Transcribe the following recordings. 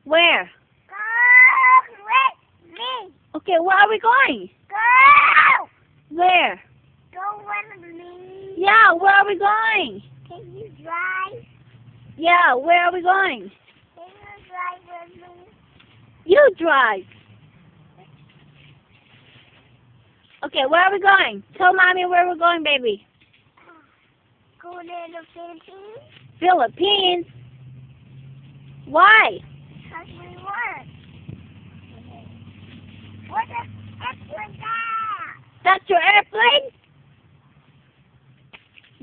Where? Go with me. Okay, where are we going? Go. Where? Go with me. Yeah, where are we going? Can you drive? Yeah, where are we going? Can you drive with me? You drive. Okay, where are we going? Tell mommy where we're going, baby. Go to the Philippines? Philippines? Why? Because we work. What the heck was that? That's your airplane?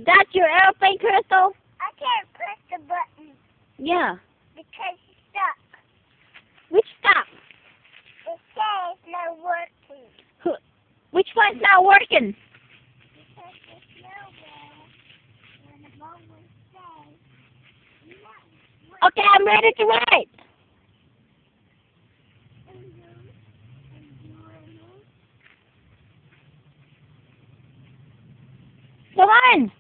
That's your airplane, Crystal? I can't press the button Yeah. because it's stuck. Which stop? It says no working. Which one's not working? Because it's nowhere when the ball will say no. Okay, I'm ready to ride. Come on.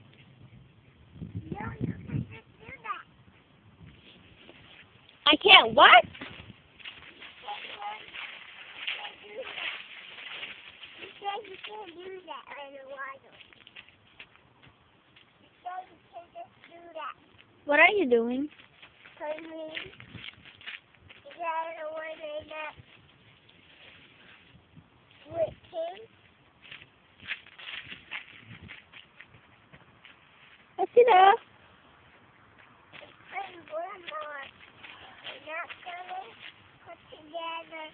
No, you can just do that. I can't what? You can't do that on the water. You said you can just do that. What are you doing? Swimming. You gotta order that with him. I see that. And Grandma, we're not gonna put together